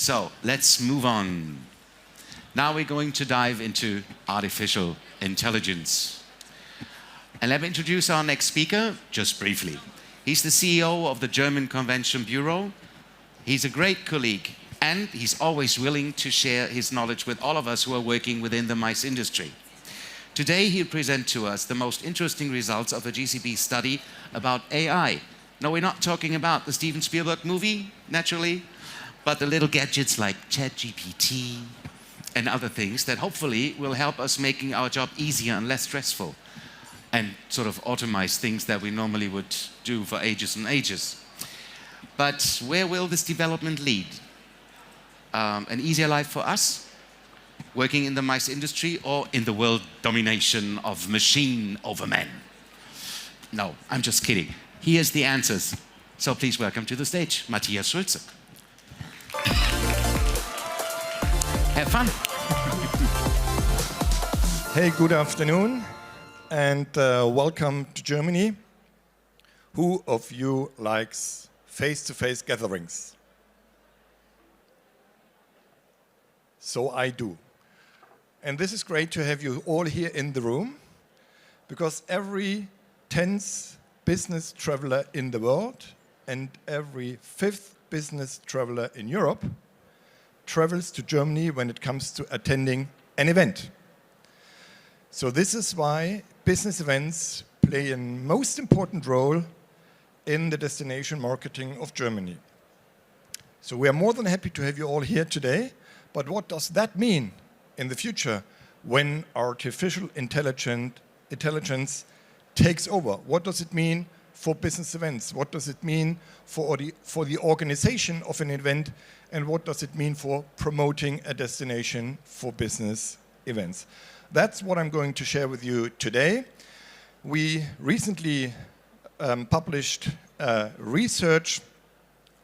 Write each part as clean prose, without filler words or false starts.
So let's move on. Now we're going to dive into artificial intelligence. And let me introduce our next speaker, just briefly. He's the CEO of the German Convention Bureau. He's a great colleague, and he's always willing to share his knowledge with all of us who are working within the mice industry. Today, he'll present to us the most interesting results of a GCB study about AI. No, we're not talking about the Steven Spielberg movie, naturally, but the little gadgets like ChatGPT and other things that hopefully will help us making our job easier and less stressful, and sort of automate things that we normally would do for ages and ages. But where will this development lead? An easier life for us, working in the mice industry, or in the world domination of machine over man? No, I'm just kidding. Here's the answers. So please welcome to the stage, Matthias Schulze. Have fun. Hey, good afternoon, and welcome to Germany. Who of you likes face-to-face gatherings? So I do. And this is great to have you all here in the room, because every 10th business traveler in the world and every 5th business traveler in Europe travels to Germany when it comes to attending an event. So this is why business events play a most important role in the destination marketing of Germany. So we are more than happy to have you all here today, but what does that mean in the future when artificial intelligence takes over? What does it mean for business events? What does it mean for the organization of an event? And what does it mean for promoting a destination for business events? That's what I'm going to share with you today. We recently published research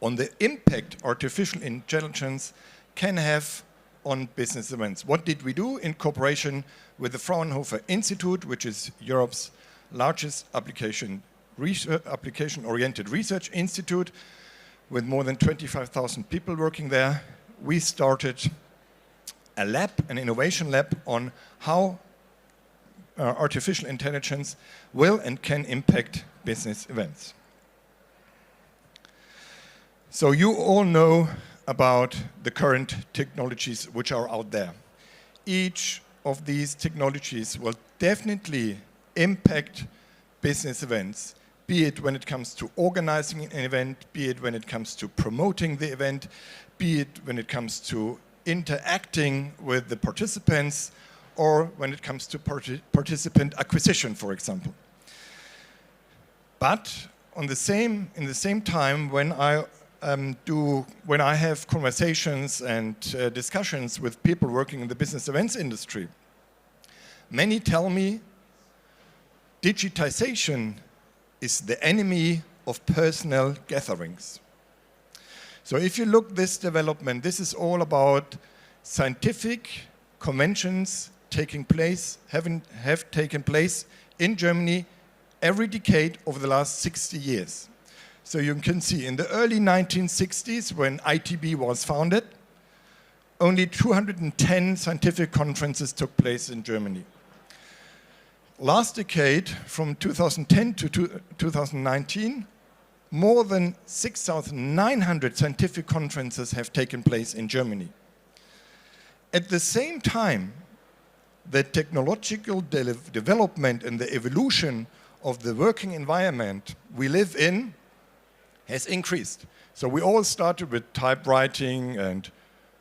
on the impact artificial intelligence can have on business events. What did we do in cooperation with the Fraunhofer Institute, which is Europe's largest application-oriented research institute with more than 25,000 people working there? We started a lab, an innovation lab, on how artificial intelligence will and can impact business events. So you all know about the current technologies which are out there. Each of these technologies will definitely impact business events, be it when it comes to organizing an event, be it when it comes to promoting the event, be it when it comes to interacting with the participants, or when it comes to participant acquisition, for example. But in the same time, when I have conversations and discussions with people working in the business events industry, many tell me digitization is the enemy of personal gatherings. So if you look this development, this is all about scientific conventions have taken place in Germany every decade over the last 60 years. So you can see in the early 1960s, when ITB was founded, only 210 scientific conferences took place in Germany. Last decade, from 2010 to 2019, more than 6,900 scientific conferences have taken place in Germany. At the same time, the technological development and the evolution of the working environment we live in has increased. So we all started with typewriting and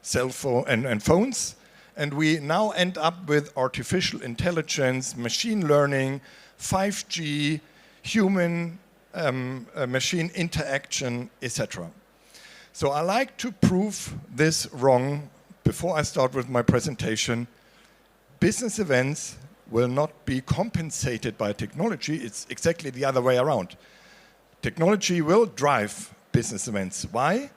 cell phone and phones, and we now end up with artificial intelligence, machine learning, 5G, human machine interaction, etc. So I like to prove this wrong before I start with my presentation. Business events will not be compensated by technology. It's exactly the other way around. Technology will drive business events. Why?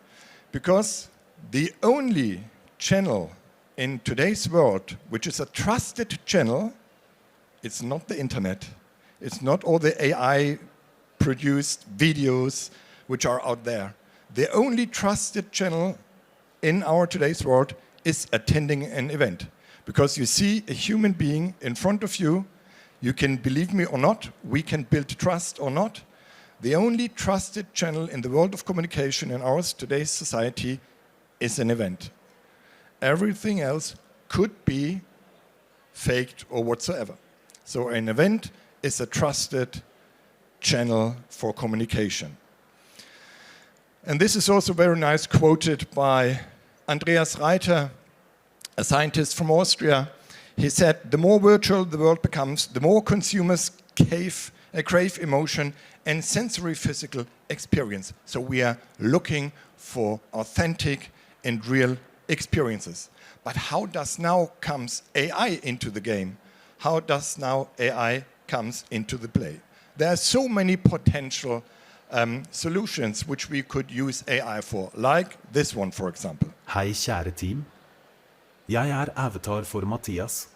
Because the only channel in today's world which is a trusted channel, it's not the internet, it's not all the AI-produced videos which are out there. The only trusted channel in our today's world is attending an event. Because you see a human being in front of you, you can believe me or not, we can build trust or not. The only trusted channel in the world of communication in our today's society is an event. Everything else could be faked or whatsoever. So an event is a trusted channel for communication. And this is also very nice quoted by Andreas Reiter, a scientist from Austria. He said, the more virtual the world becomes, the more consumers crave emotion and sensory physical experience. So we are looking for authentic and real experiences. But how does now comes AI into the game? How does now AI comes into the play? There are so many potential solutions which we could use AI for, like this one, for example. Hei, kjære team. Jeg avatar for Mathias.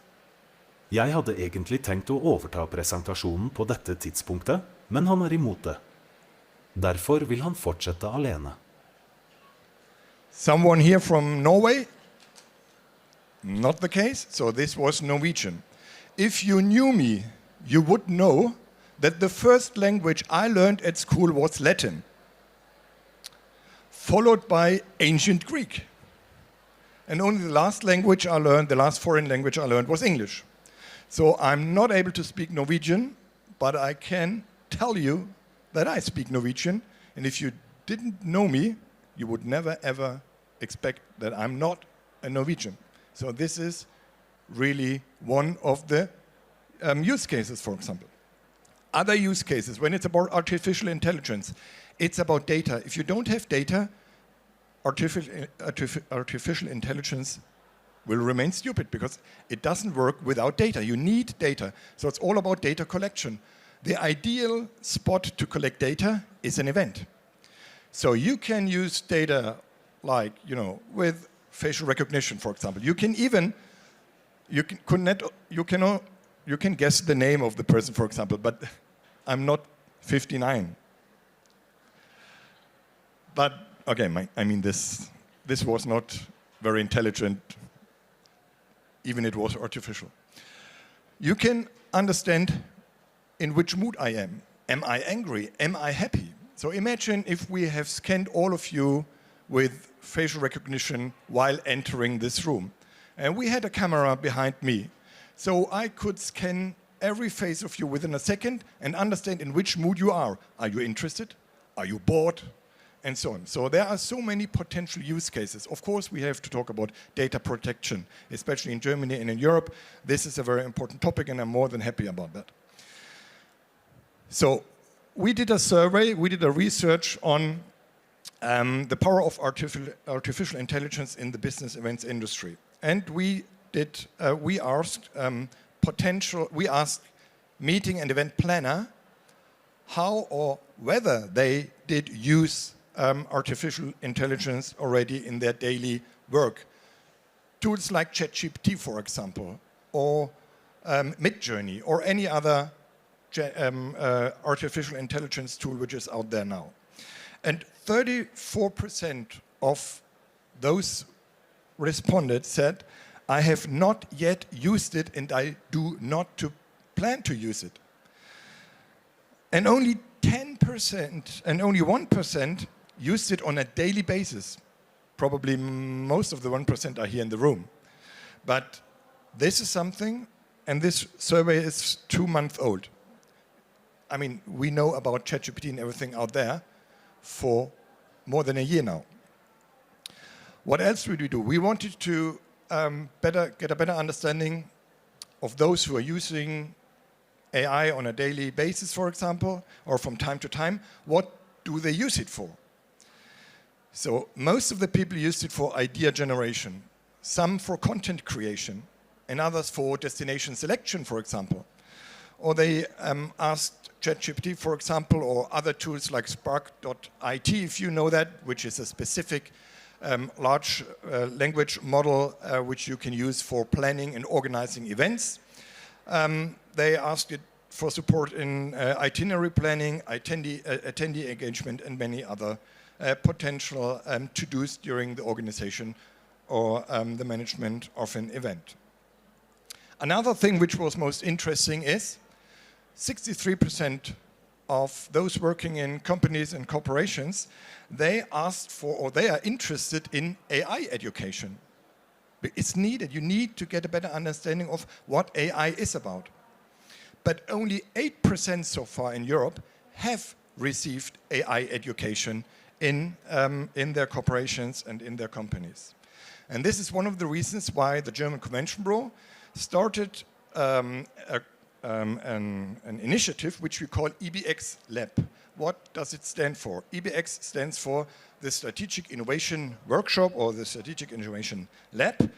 Jeg hadde egentlig tenkt å overta presentasjonen på dette tidspunktet, men han imot det. Derfor vil han fortsette alene. Someone here from Norway? Not the case, so this was Norwegian. If you knew me, you would know that the first language I learned at school was Latin, followed by ancient Greek. And only the last language I learned, the last foreign language I learned was English. So I'm not able to speak Norwegian, but I can tell you that I speak Norwegian. And if you didn't know me, you would never ever expect that I'm not a Norwegian. So this is really one of the use cases, for example. Other use cases, when it's about artificial intelligence, it's about data. If you don't have data, artificial intelligence will remain stupid because it doesn't work without data. You need data. So it's all about data collection. The ideal spot to collect data is an event. So you can use data like, with facial recognition, for example. You can even, you can guess the name of the person, for example, but I'm not 59. But okay, this was not very intelligent, even it was artificial. You can understand in which mood I am. Am I angry? Am I happy? So imagine if we have scanned all of you with facial recognition while entering this room. And we had a camera behind me. So I could scan every face of you within a second and understand in which mood you are. Are you interested? Are you bored? And so on. So there are so many potential use cases. Of course, we have to talk about data protection, especially in Germany and in Europe. This is a very important topic, and I'm more than happy about that. So we did a survey, we did a research on the power of artificial intelligence in the business events industry. And we asked meeting and event planner how or whether they did use artificial intelligence already in their daily work. Tools like ChatGPT, for example, or Midjourney, or any other artificial intelligence tool which is out there now. And 34% of those responded said, I have not yet used it and I do not plan to use it. And only 10% and only 1% used it on a daily basis. Probably most of the 1% are here in the room. But this is something, and this survey is 2 months old. I mean, we know about ChatGPT and everything out there for more than a year now. What else did we do? We wanted to get a better understanding of those who are using AI on a daily basis, for example, or from time to time. What do they use it for? So most of the people used it for idea generation, some for content creation, and others for destination selection, for example. Or they asked ChatGPT, for example, or other tools like Spark.it, if you know that, which is a specific large language model which you can use for planning and organizing events. They asked it for support in itinerary planning, attendee engagement, and many other potential to-dos during the organization or the management of an event. Another thing which was most interesting is 63% of those working in companies and corporations, they asked for or they are interested in AI education. It's needed. You need to get a better understanding of what AI is about. But only 8% so far in Europe have received AI education in their corporations and in their companies. And this is one of the reasons why the German Convention Bureau started an initiative which we call EBX Lab. What does it stand for? EBX stands for the Strategic Innovation Workshop or the Strategic Innovation Lab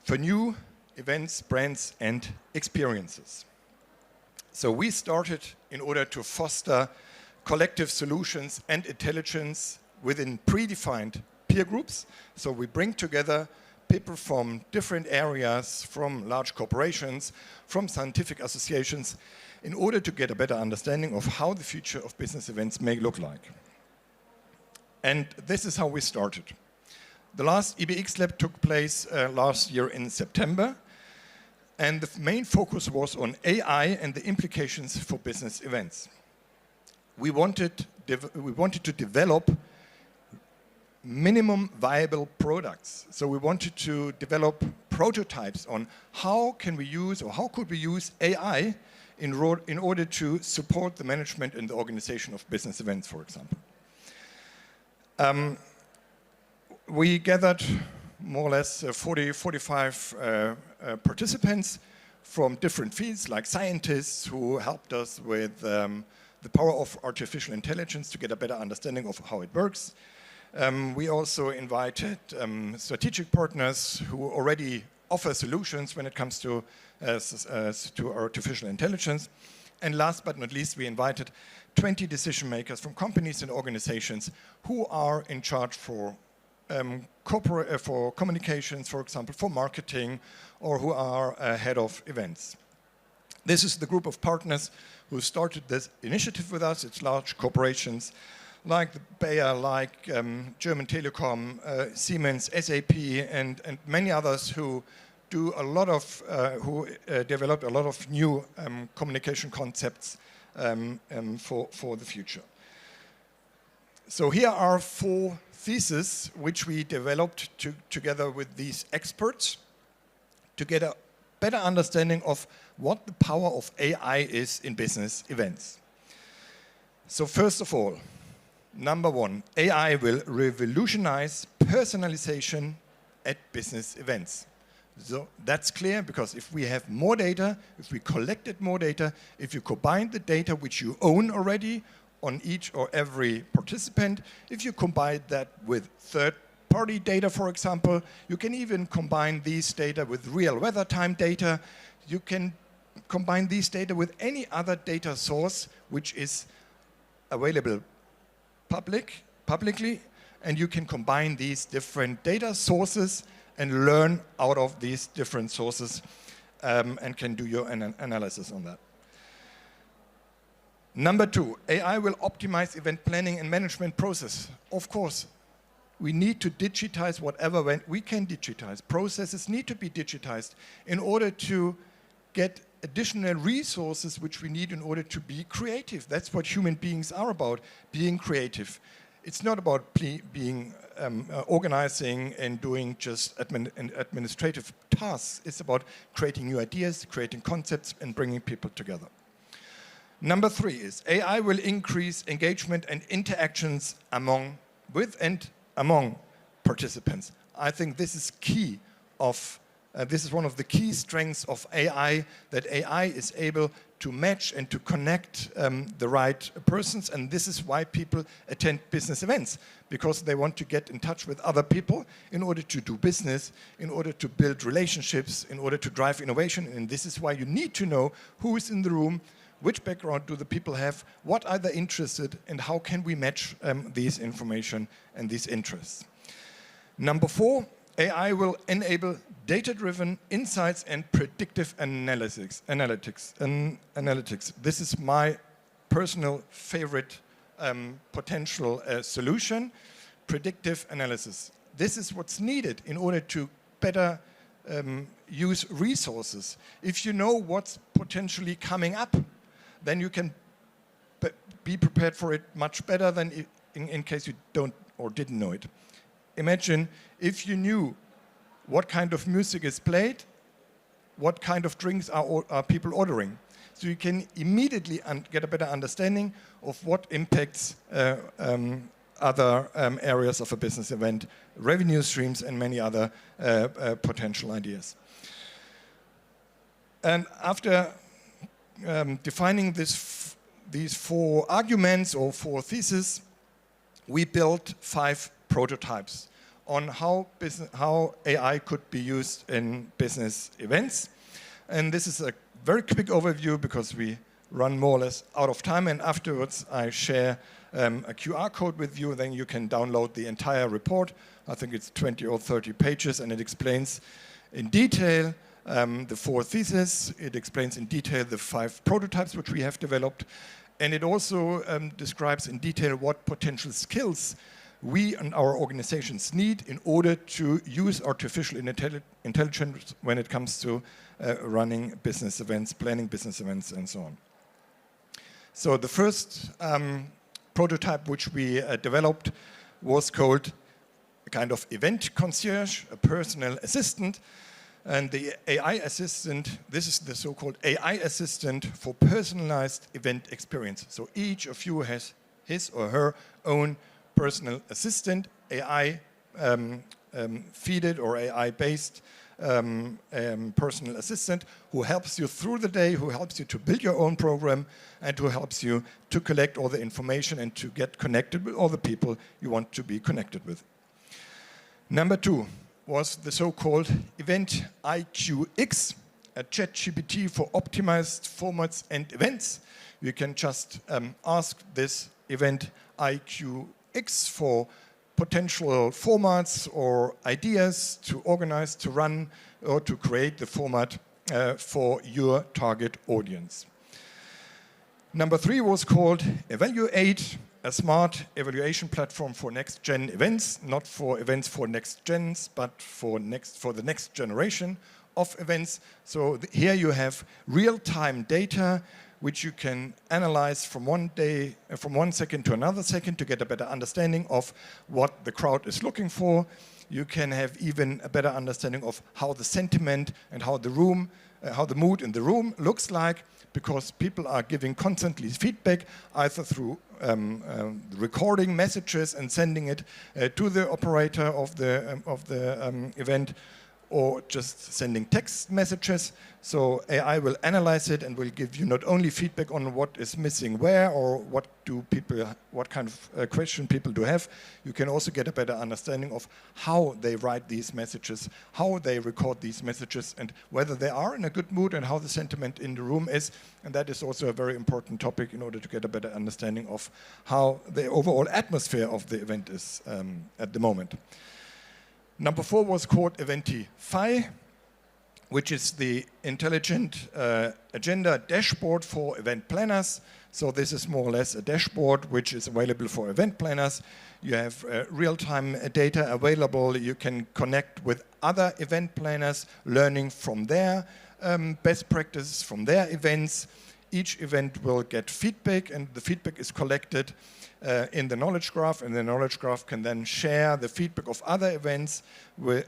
for new events, brands and experiences. So we started in order to foster collective solutions and intelligence within predefined peer groups. So we bring together people from different areas, from large corporations, from scientific associations, in order to get a better understanding of how the future of business events may look like. And this is how we started. The last EBX Lab took place last year in September, and the main focus was on AI and the implications for business events. We wanted to develop minimum viable products. So we wanted to develop prototypes on how can we use or how could we use AI in order to support the management and the organization of business events, for example. We gathered more or less 45 participants from different fields, like scientists who helped us with the power of artificial intelligence to get a better understanding of how it works. We also invited strategic partners who already offer solutions when it comes to artificial intelligence. And last but not least, we invited 20 decision makers from companies and organizations who are in charge for communications, for example, for marketing, or who are head of events. This is the group of partners who started this initiative with us. It's large corporations like Bayer, like German Telekom, Siemens, SAP, and many others who do a lot of, developed a lot of new communication concepts for the future. So here are 4 theses which we developed together with these experts to get a better understanding of what the power of AI is in business events. So first of all, number 1, AI will revolutionize personalization at business events. So that's clear, because if we have more data, if we collected more data, if you combine the data which you own already on each or every participant, if you combine that with third-party data, for example, you can even combine these data with real weather time data. You can combine these data with any other data source which is available publicly, and you can combine these different data sources and learn out of these different sources and can do your analysis on that. Number 2, AI will optimize event planning and management process. Of course, we need to digitize whatever we can digitize. Processes need to be digitized in order to get additional resources which we need in order to be creative. That's what human beings are about, being creative. It's not about organizing and doing just administrative tasks. It's about creating new ideas, creating concepts, and bringing people together. Number 3 is AI will increase engagement and interactions with and among participants. I think this is key of this is one of the key strengths of AI, that AI is able to match and to connect the right persons, and this is why people attend business events, because they want to get in touch with other people in order to do business, in order to build relationships, in order to drive innovation, and this is why you need to know who is in the room, which background do the people have, what are they interested, and how can we match these information and these interests. Number 4, AI will enable data-driven insights and predictive analytics. This is my personal favorite potential solution. predictive analysis. This is what's needed in order to better use resources. If you know what's potentially coming up, then you can be prepared for it much better than in case you don't or didn't know it. Imagine if you knew what kind of music is played, what kind of drinks are people ordering. So you can immediately get a better understanding of what impacts other areas of a business event, revenue streams, and many other potential ideas. And after defining these 4 arguments or 4 theses, we built 5 prototypes on how AI could be used in business events. And this is a very quick overview because we run more or less out of time, and afterwards I share a QR code with you, then you can download the entire report. I think it's 20 or 30 pages, and it explains in detail the 4 theses. It explains in detail the 5 prototypes which we have developed, and it also describes in detail what potential skills we and our organizations need in order to use artificial intelligence when it comes to running business events, planning business events, and so on. So the first prototype which we developed was called a kind of event concierge, a personal assistant. And the AI assistant, this is the so-called AI assistant for personalized event experience. So each of you has his or her own personal assistant, AI feeded or AI-based personal assistant who helps you through the day, who helps you to build your own program, and who helps you to collect all the information and to get connected with all the people you want to be connected with. Number 2 was the so-called Event IQX, a ChatGPT for optimized formats and events. You can just ask this Event IQX for potential formats or ideas to organize, to run, or to create the format for your target audience. Number 3 was called Evaluate, a smart evaluation platform for next-gen events, not for events for next gens, but for the next generation of events. So here you have real-time data which you can analyze from one second to another second to get a better understanding of what the crowd is looking for. You can have even a better understanding of how the sentiment and how the mood in the room looks like, because people are giving constantly feedback either through recording messages and sending it to the operator of the event, or just sending text messages. So AI will analyze it and will give you not only feedback on what is missing where or what kind of question people do have. You can also get a better understanding of how they write these messages, how they record these messages, and whether they are in a good mood and how the sentiment in the room is. And that is also a very important topic in order to get a better understanding of how the overall atmosphere of the event is at the moment. Number 4 was called Eventify, which is the intelligent agenda dashboard for event planners. So this is more or less a dashboard which is available for event planners. You have real-time data available. You can connect with other event planners, learning from their best practices, from their events. Each event will get feedback, and the feedback is collected in the knowledge graph, and the knowledge graph can then share the feedback of other events,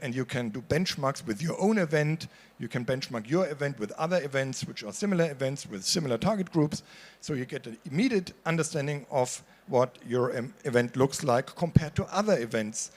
and you can do benchmarks with your own event. You can benchmark your event with other events which are similar events with similar target groups, so you get an immediate understanding of what your event looks like compared to other events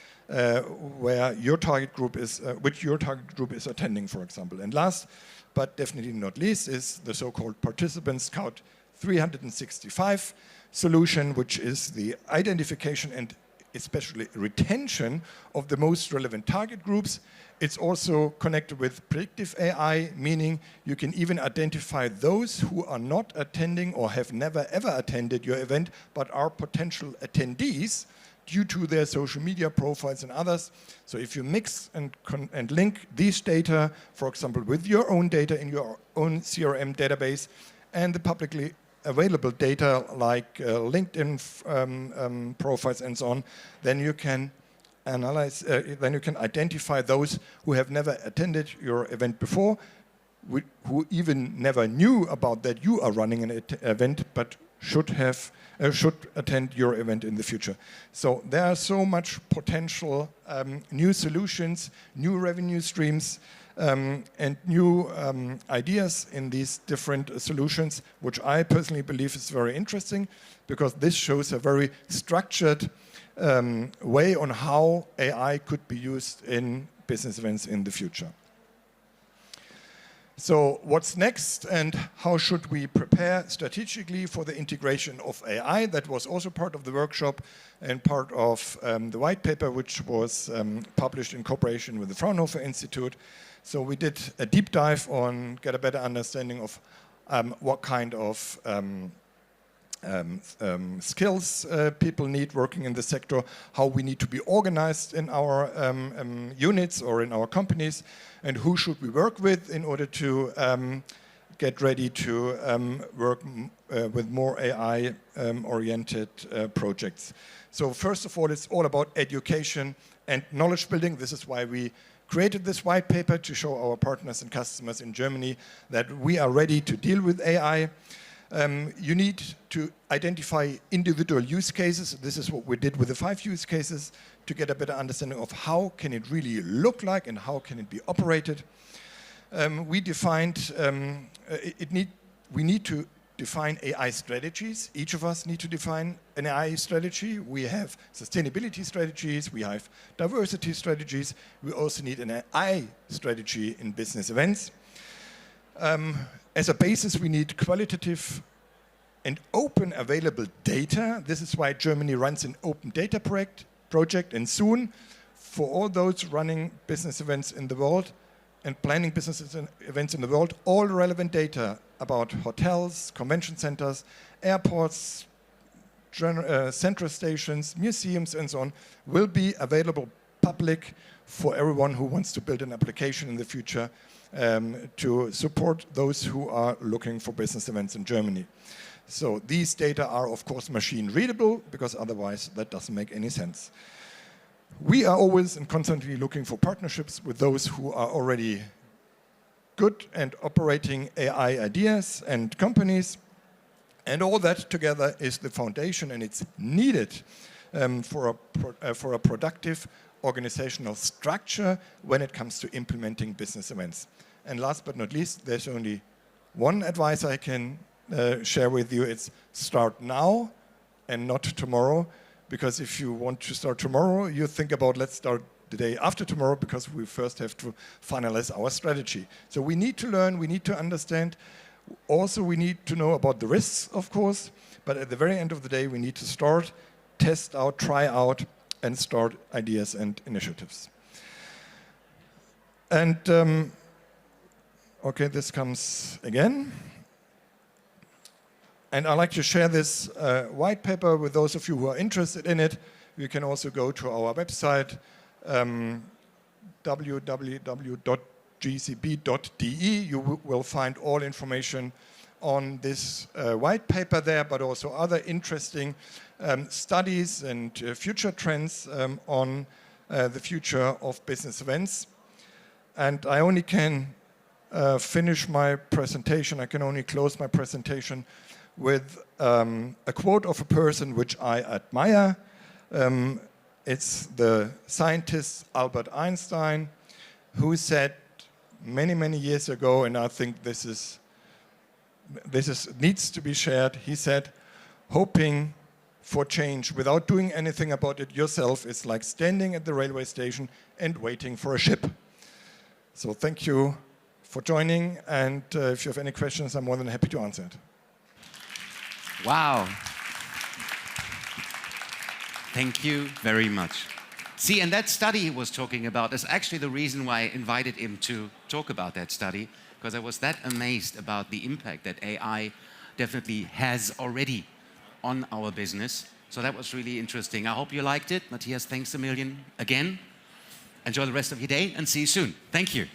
where your target group is, which your target group is attending, for example. And last but definitely not least is the so-called Participant Scout 365 solution, which is the identification and especially retention of the most relevant target groups. It's also connected with predictive AI, meaning you can even identify those who are not attending or have never ever attended your event, but are potential attendees due to their social media profiles and others. So if you mix and link these data, for example, with your own data in your own CRM database and the publicly available data like LinkedIn profiles and so on, then you can analyze, then you can identify those who have never attended your event before, who even never knew about that you are running an event, but should attend your event in the future. So there are so much potential new solutions, new revenue streams, and new ideas in these different solutions, which I personally believe is very interesting, because this shows a very structured way on how AI could be used in business events in the future. So what's next, and how should we prepare strategically for the integration of AI? That was also part of the workshop and part of the white paper, which was published in cooperation with the Fraunhofer Institute. So we did a deep dive on get a better understanding of what kind of skills people need working in the sector, how we need to be organized in our units or in our companies, and who should we work with in order to get ready to work with more AI-oriented projects. So first of all, it's all about education and knowledge building. This is why we created this white paper, to show our partners and customers in Germany that we are ready to deal with AI. You need to identify individual use cases. This is what we did with the 5 use cases, to get a better understanding of how can it really look like and how can it be operated. We defined, we need to define AI strategies. Each of us need to define an AI strategy. We have sustainability strategies, we have diversity strategies. We also need an AI strategy in business events. As a basis, we need qualitative and open available data. This is why Germany runs an open data project, and soon, for all those running business events in the world and planning business events in the world, all relevant data about hotels, convention centers, airports, central stations, museums, and so on, will be available public for everyone who wants to build an application in the future to support those who are looking for business events in Germany. So these data are, of course, machine readable, because otherwise that doesn't make any sense. We are always and constantly looking for partnerships with those who are already good and operating AI ideas and companies. And all that together is the foundation, and it's needed for a productive organizational structure when it comes to implementing business events. And last but not least, there's only one advice I can share with you. It's start now and not tomorrow, because if you want to start tomorrow, you think about let's start the day after tomorrow, because we first have to finalize our strategy. So we need to learn, we need to understand. Also, we need to know about the risks, of course, but at the very end of the day, we need to start, test out, try out, and start ideas and initiatives. And okay, this comes again. And I'd like to share this white paper with those of you who are interested in it. You can also go to our website, www.gcb.de. You will find all information on this white paper there, but also other interesting studies and future trends on the future of business events. And I only can finish my presentation, I can only close my presentation with a quote of a person which I admire. It's the scientist Albert Einstein, who said many, many years ago, and I think this needs to be shared. He said, hoping for change without doing anything about it yourself is like standing at the railway station and waiting for a ship. So thank you for joining, and if you have any questions, I'm more than happy to answer it. Wow. Thank you very much. See, and that study he was talking about is actually the reason why I invited him to talk about that study, because I was that amazed about the impact that AI definitely has already on our business. So that was really interesting. I hope you liked it. Matthias, thanks a million again. Enjoy the rest of your day and see you soon. Thank you.